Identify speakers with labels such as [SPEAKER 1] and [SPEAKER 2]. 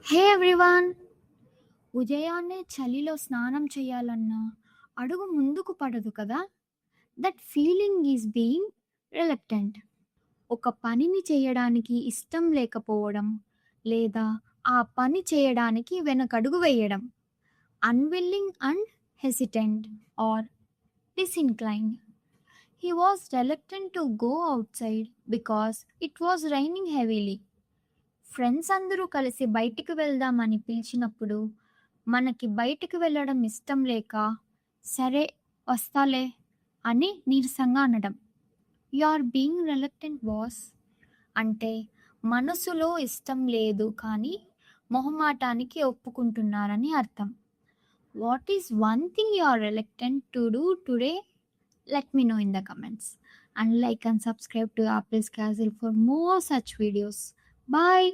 [SPEAKER 1] హే everyone! ఉదయాన్నే చలిలో స్నానం చేయాలన్నా అడుగు ముందుకు పడదు కదా! That feeling is being reluctant. ఒక పనిని చేయడానికి ఇష్టం లేకపోవడం, లేదా ఆ పని చేయడానికి వెనకడుగు వేయడం. Unwilling and hesitant or disinclined. He was reluctant to go outside because it was raining heavily. Friends అందరూ కలిసి బయటికి వెళ్దామని పిలిచినప్పుడు మనకి బయటికి వెళ్ళడం ఇష్టం లేక సరే వస్తాలే అని నీరసంగా అనడం. You are being reluctant boss అంటే మనసులో ఇష్టం లేదు కానీ మొహమాటానికి ఒప్పుకుంటున్నారని అర్థం. What is one thing you are reluctant to do today? Let me know in the comments. And like and subscribe to Apple's Castle for more such videos. Bye.